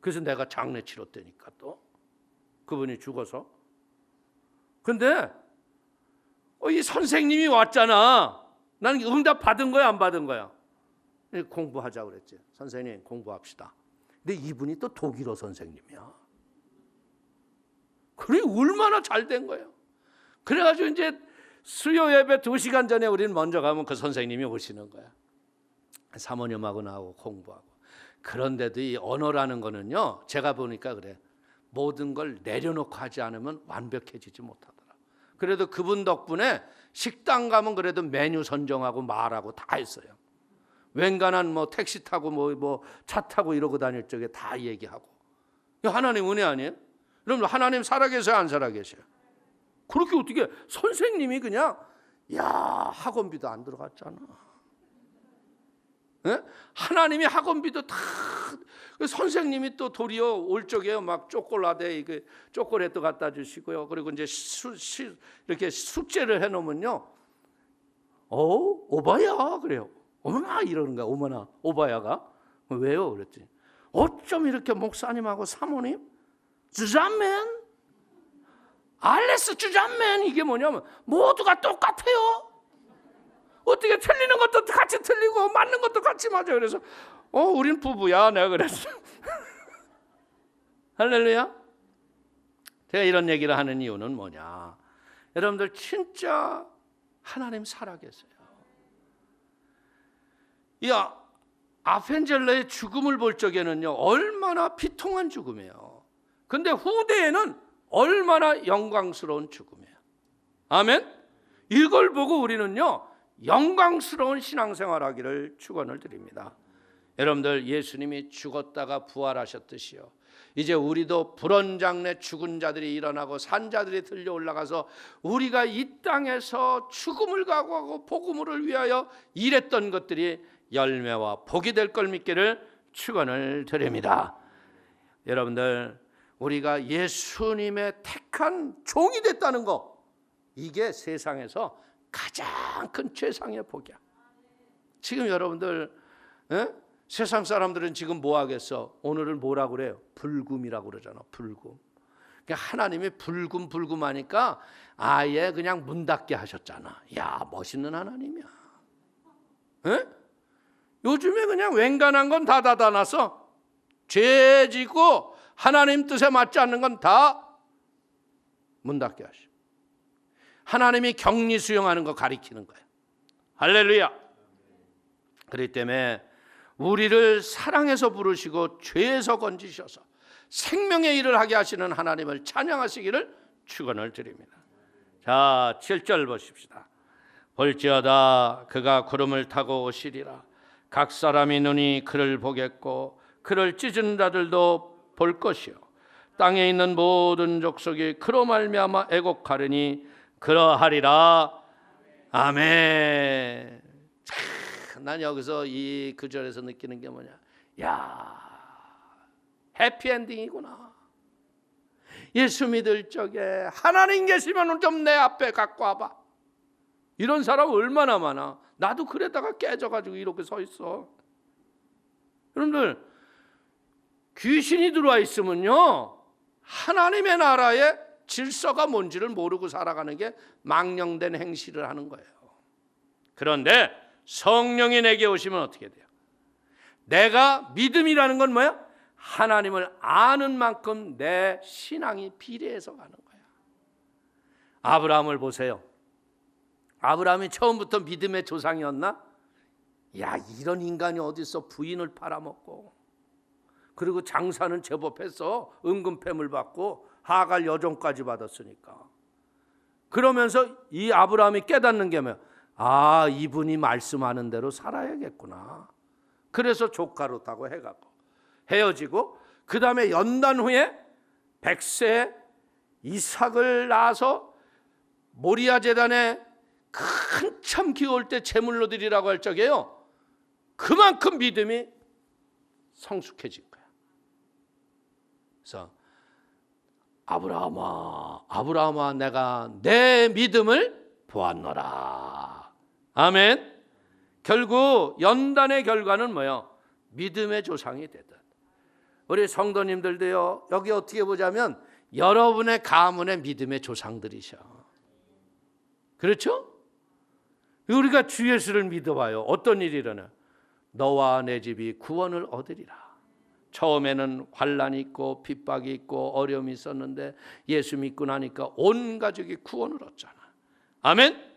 그래서 내가 장례 치렀다니까, 또 그분이 죽어서. 근데 이 선생님이 왔잖아. 나는 응답 받은 거야, 안 받은 거야? 공부하자고 그랬지. 선생님 공부합시다. 근데 이분이 또 독일어 선생님이야. 그래, 얼마나 잘 된 거예요. 그래가지고 이제 수요 예배 2시간 전에 우리는 먼저 가면 그 선생님이 오시는 거야. 사모님하고 나하고 공부하고. 그런데도 이 언어라는 거는요, 제가 보니까 그래, 모든 걸 내려놓고 하지 않으면 완벽해지지 못하더라. 그래도 그분 덕분에 식당 가면 그래도 메뉴 선정하고 말하고 다 했어요. 웬간한 뭐 택시 타고 뭐 차 타고 이러고 다닐 적에 다 얘기하고. 하나님 은혜 아니에요? 여러분, 하나님 살아계세요, 안 살아계세요? 그렇게 어떻게 선생님이 그냥 학원비도 안 들어갔잖아. 예? 하나님이 학원비도 다, 선생님이 또 도리어 올 적에 막 초콜릿에 초콜릿도 갖다 주시고요. 그리고 이제 이렇게 숙제를 해놓으면요, 오바야 그래요. 어머나 이러는 거야. 어머나 오바야가 왜요? 그랬더니 어쩜 이렇게 목사님하고 사모님 주자맨 알레스 주자맨 이게 뭐냐면 모두가 똑같아요. 어떻게 틀리는 것도 같이 틀리고 맞는 것도 같이 맞아요. 그래서 우린 부부야 내가 그랬어. 할렐루야. 제가 이런 얘기를 하는 이유는 뭐냐, 여러분들 진짜 하나님 살아계세요. 이 아펜젤러의 죽음을 볼 적에는요, 얼마나 비통한 죽음이에요. 근데 후대에는 얼마나 영광스러운 죽음이에요. 아멘. 이걸 보고 우리는요, 영광스러운 신앙생활하기를 축원을 드립니다. 여러분들, 예수님이 죽었다가 부활하셨듯이요, 이제 우리도 불원장래 죽은 자들이 일어나고 산자들이 들려 올라가서 우리가 이 땅에서 죽음을 각오하고 복음을 위하여 일했던 것들이 열매와 복이 될 걸 믿기를 축원을 드립니다. 여러분들, 우리가 예수님의 택한 종이 됐다는 거, 이게 세상에서 가장 큰 최상의 복이야. 지금 여러분들, 세상 사람들은 지금 뭐 하겠어? 오늘은 뭐라고 그래요? 불금이라고 그러잖아. 불금. 그러니까 하나님이 불금 하니까 아예 그냥 문 닫게 하셨잖아. 야, 멋있는 하나님이야. 요즘에 그냥 웬간한 건 다 닫아놨어. 죄 짓고 하나님 뜻에 맞지 않는 건 다 문 닫게 하시고 하나님이 격리 수용하는 거 가리키는 거예요. 할렐루야. 그렇기 때문에 우리를 사랑해서 부르시고 죄에서 건지셔서 생명의 일을 하게 하시는 하나님을 찬양하시기를 축원을 드립니다. 자, 7절 보십시다. 볼지어다 그가 구름을 타고 오시리라. 각 사람이 눈이 그를 보겠고 그를 찢은 자들도 볼 것이요 땅에 있는 모든 족속이 그로 말미암아 애곡하리니 그러하리라. 아멘. 난 여기서 이 구절에서 느끼는 게 뭐냐, 야, 해피엔딩이구나. 예수 믿을 적에 하나님 계시면 좀 내 앞에 갖고 와봐. 이런 사람 얼마나 많아. 나도 그러다가 깨져가지고 이렇게 서 있어. 여러분들, 귀신이 들어와 있으면요 하나님의 나라의 질서가 뭔지를 모르고 살아가는 게 망령된 행실을 하는 거예요. 그런데 성령이 내게 오시면 어떻게 돼요? 내가 믿음이라는 건 뭐야? 하나님을 아는 만큼 내 신앙이 비례해서 가는 거야. 아브라함을 보세요. 아브라함이 처음부터 믿음의 조상이었나? 야, 이런 인간이 어디서 부인을 팔아먹고 그리고 장사는 제법 했어. 은근패물 받고 하갈 여종까지 받았으니까. 그러면서 이 아브라함이 깨닫는 게 뭐야? 아, 이분이 말씀하는 대로 살아야겠구나. 그래서 조카로 타고 해가고 헤어지고 그 다음에 연단 후에 100세에 이삭을 낳아서 모리아 제단에 한참 기울 때 제물로 드리라고 할 적에요 그만큼 믿음이 성숙해진 거야. 그래서 아브라함아 내가 내 믿음을 보았노라. 아멘. 결국 연단의 결과는 뭐예요? 믿음의 조상이 되든. 우리 성도님들도요 여기 어떻게 보자면 여러분의 가문의 믿음의 조상들이셔. 그렇죠? 우리가 주 예수를 믿어봐요. 어떤 일이 일어나? 너와 내 집이 구원을 얻으리라. 처음에는 환난이 있고 핍박이 있고 어려움이 있었는데 예수 믿고 나니까 온 가족이 구원을 얻잖아. 아멘.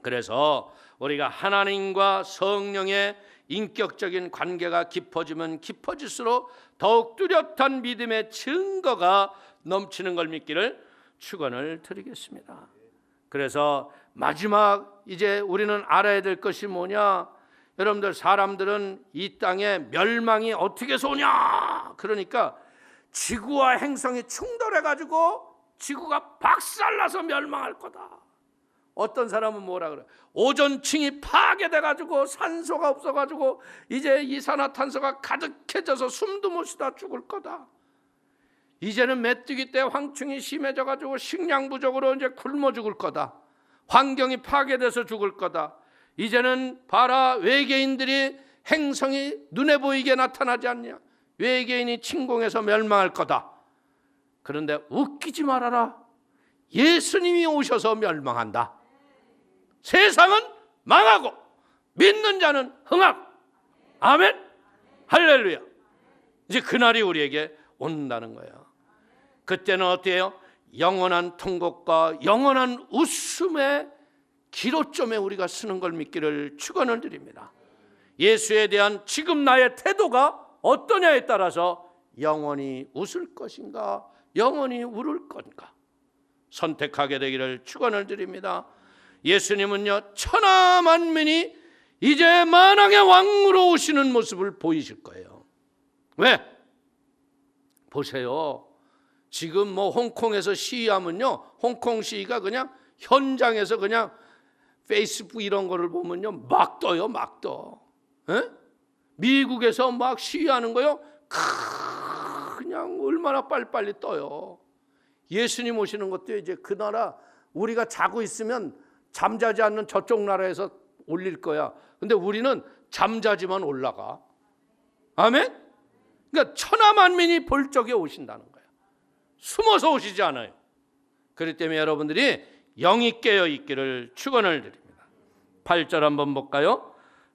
그래서 우리가 하나님과 성령의 인격적인 관계가 깊어지면 깊어질수록 더욱 뚜렷한 믿음의 증거가 넘치는 걸 믿기를 축원을 드리겠습니다. 그래서 마지막 이제 우리는 알아야 될 것이 뭐냐? 여러분들, 사람들은 이 땅에 멸망이 어떻게 오냐? 그러니까 지구와 행성이 충돌해가지고 지구가 박살나서 멸망할 거다. 어떤 사람은 뭐라 그래? 오존층이 파괴돼가지고 산소가 없어가지고 이제 이산화탄소가 가득해져서 숨도 못 쉬다 죽을 거다. 이제는 메뚜기 때 황충이 심해져가지고 식량 부족으로 이제 굶어 죽을 거다. 환경이 파괴돼서 죽을 거다. 이제는 봐라, 외계인들이 행성이 눈에 보이게 나타나지 않냐? 외계인이 침공해서 멸망할 거다. 그런데 웃기지 말아라. 예수님이 오셔서 멸망한다. 세상은 망하고 믿는 자는 흥하고. 아멘. 할렐루야. 이제 그날이 우리에게 온다는 거예요. 그때는 어때요? 영원한 통곡과 영원한 웃음의 기로점에 우리가 쓰는 걸 믿기를 축원을 드립니다. 예수에 대한 지금 나의 태도가 어떠냐에 따라서 영원히 웃을 것인가 영원히 울을 건가 선택하게 되기를 축원을 드립니다. 예수님은요 천하 만민이 이제 만왕의 왕으로 오시는 모습을 보이실 거예요. 왜? 보세요. 지금 뭐 홍콩에서 시위하면요 홍콩 시위가 그냥 현장에서 그냥 페이스북 이런 거를 보면요 막 떠요. 막 떠. 에? 미국에서 막 시위하는 거요 그냥 얼마나 빨리빨리 떠요. 예수님 오시는 것도 이제 그 나라 우리가 자고 있으면 잠자지 않는 저쪽 나라에서 올릴 거야. 근데 우리는 잠자지만 올라가. 아멘? 그러니까 천하 만민이 볼 적에 오신다는 거예요. 숨어서 오시지 않아요. 그렇기 때문에 여러분들이 영이 깨어 있기를 축원을 드립니다. 8절 한번 볼까요?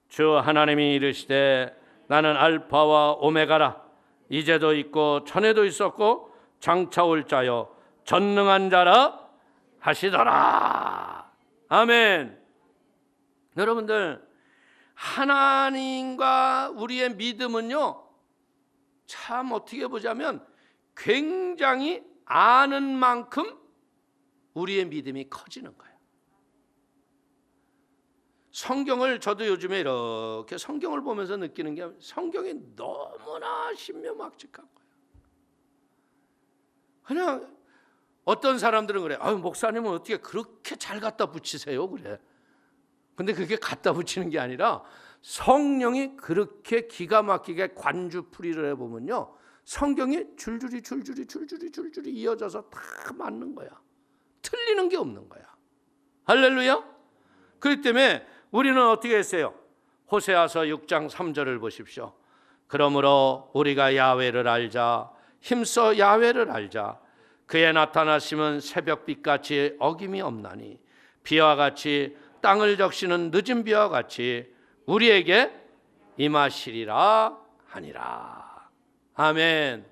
주 하나님이 이르시되 나는 알파와 오메가라. 이제도 있고 전에도 있었고 장차 올 자여 전능한 자라 하시더라. 아멘. 여러분들, 하나님과 우리의 믿음은요, 참 어떻게 보자면 굉장히 아는 만큼 우리의 믿음이 커지는 거예요. 성경을 저도 요즘에 이렇게 성경을 보면서 느끼는 게, 성경이 너무나 신묘막측한 거예요. 그냥 어떤 사람들은 그래, 아유, 목사님은 어떻게 그렇게 잘 갖다 붙이세요? 그래. 근데 그게 갖다 붙이는 게 아니라 성령이 그렇게 기가 막히게 관주풀이를 해보면요, 성경이 줄줄이 이어져서 다 맞는 거야. 틀리는 게 없는 거야. 할렐루야. 그렇기 때문에 우리는 어떻게 했어요? 호세아서 6장 3절을 보십시오. 그러므로 우리가 야훼를 알자. 힘써 야훼를 알자. 그의 나타나심은 새벽빛같이 어김이 없나니 비와 같이 땅을 적시는 늦은 비와 같이 우리에게 임하시리라 하니라. 아멘.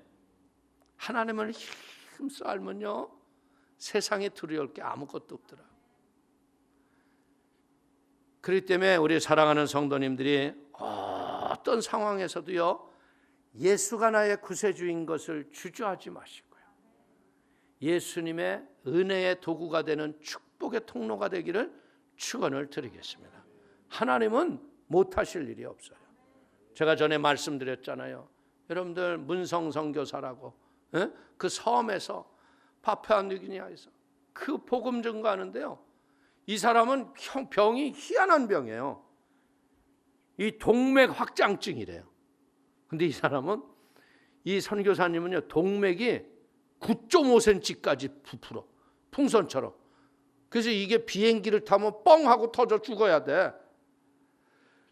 하나님을 힘써 알면요, 세상에 두려울 게 아무것도 없더라. 그렇기 때문에 우리 사랑하는 성도님들이 어떤 상황에서도요, 예수가 나의 구세주인 것을 주저하지 마시고요, 예수님의 은혜의 도구가 되는 축복의 통로가 되기를 축원을 드리겠습니다. 하나님은 못하실 일이 없어요. 제가 전에 말씀드렸잖아요. 여러분들, 문성 선교사라고, 그 섬에서, 파푸아뉴기니아에서 그 복음 증거하는데요, 이 사람은 병이 희한한 병이에요. 이 동맥 확장증이래요. 근데 이 사람은, 이 선교사님은요, 동맥이 9.5cm까지 부풀어, 풍선처럼. 그래서 이게 비행기를 타면 뻥 하고 터져 죽어야 돼.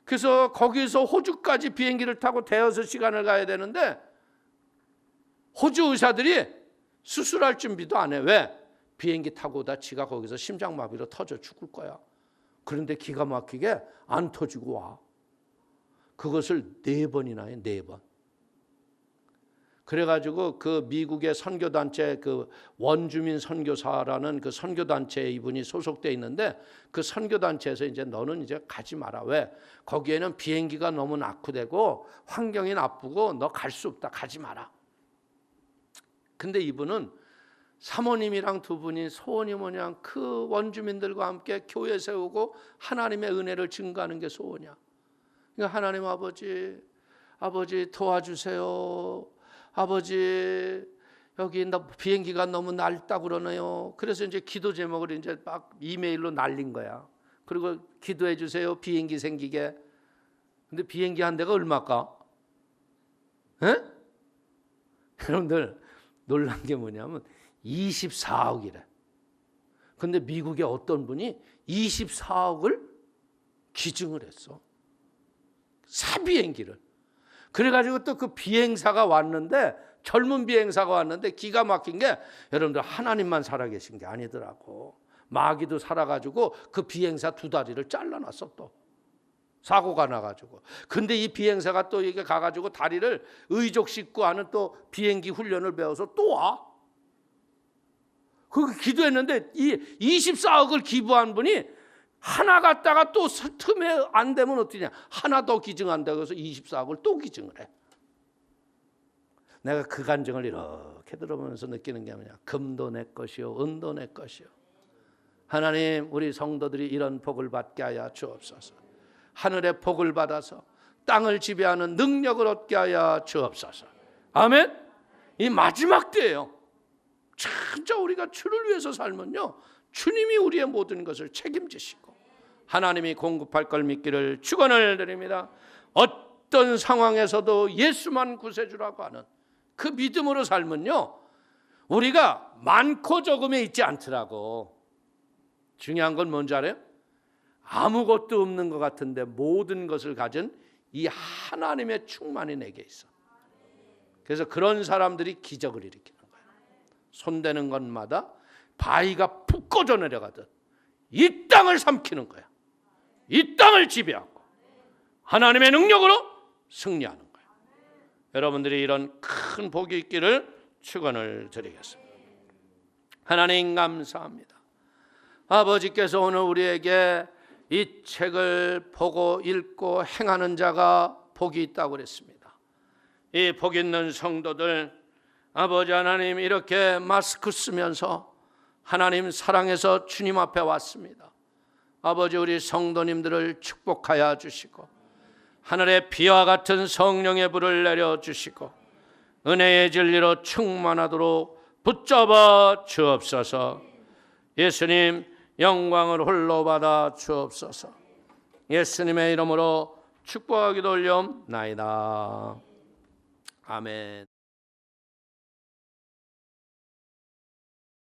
그래서 거기서 호주까지 비행기를 타고 대여섯 시간을 가야 되는데 호주 의사들이 수술할 준비도 안 해. 왜? 비행기 타고 오다 지가 거기서 심장마비로 터져 죽을 거야. 그런데 기가 막히게 안 터지고 와. 그것을 4번이나 해. 4번. 그래가지고 그 미국의 선교단체, 그 원주민 선교사라는 그 선교단체에 이분이 소속돼 있는데, 그 선교단체에서 이제 너는 이제 가지 마라. 왜? 거기에는 비행기가 너무 낙후되고 환경이 나쁘고 너 갈 수 없다. 가지 마라. 근데 이분은 사모님이랑 두 분이 소원이 뭐냐, 그 원주민들과 함께 교회 세우고 하나님의 은혜를 증거하는 게 소원이야. 그러니까 하나님 아버지 도와주세요. 아버지, 여기 비행기가 너무 낡다 그러네요. 그래서 이제 기도 제목을 이제 막 이메일로 날린 거야. 그리고 기도해 주세요, 비행기 생기게. 근데 비행기 한 대가 얼마까? 에? 여러분들, 놀란 게 뭐냐면 24억이래. 근데 미국의 어떤 분이 24억을 기증을 했어. 사비행기를. 그래가지고 또 그 비행사가 왔는데, 젊은 비행사가 왔는데 기가 막힌 게, 여러분들, 하나님만 살아계신 게 아니더라고. 마귀도 살아가지고 그 비행사 2다리를 잘라놨어. 또 사고가 나가지고. 근데 이 비행사가 또 이게 가가지고 다리를 의족 싣고 하는 또 비행기 훈련을 배워서 또 와. 그 기도했는데 이 24억을 기부한 분이 하나 갔다가 또 틈에 안 되면 어떠냐, 하나 더 기증한다고 해서 24억을 또 기증을 해. 내가 그 간증을 이렇게 들어보면서 느끼는 게 뭐냐, 금도 내 것이요 은도 내 것이요. 하나님, 우리 성도들이 이런 복을 받게 하여 주옵소서. 하늘의 복을 받아서 땅을 지배하는 능력을 얻게 하여 주옵소서. 아멘. 이 마지막 때예요. 진짜 우리가 주를 위해서 살면요, 주님이 우리의 모든 것을 책임지시고 하나님이 공급할 걸 믿기를 축원을 드립니다. 어떤 상황에서도 예수만 구세주라고 하는 그 믿음으로 살면요, 우리가 많고 적음에 있지 않더라고. 중요한 건 뭔지 알아요? 아무것도 없는 것 같은데 모든 것을 가진 이 하나님의 충만이 내게 있어. 그래서 그런 사람들이 기적을 일으키는 거예요. 손대는 것마다 바위가 푹 꺼져 내려가듯 이 땅을 삼키는 거야. 이 땅을 지배하고 하나님의 능력으로 승리하는 거예요. 여러분들이 이런 큰 복이 있기를 축원을 드리겠습니다. 하나님 감사합니다. 아버지께서 오늘 우리에게 이 책을 보고 읽고 행하는 자가 복이 있다고 그랬습니다. 이 복 있는 성도들, 아버지 하나님, 이렇게 마스크 쓰면서 하나님 사랑해서 주님 앞에 왔습니다. 아버지, 우리 성도님들을 축복하여 주시고 하늘의 비와 같은 성령의 불을 내려주시고 은혜의 진리로 충만하도록 붙잡아 주옵소서. 예수님, 영광을 홀로 받아 주옵소서. 예수님의 이름으로 축복하기도 올려옵나이다. 아멘.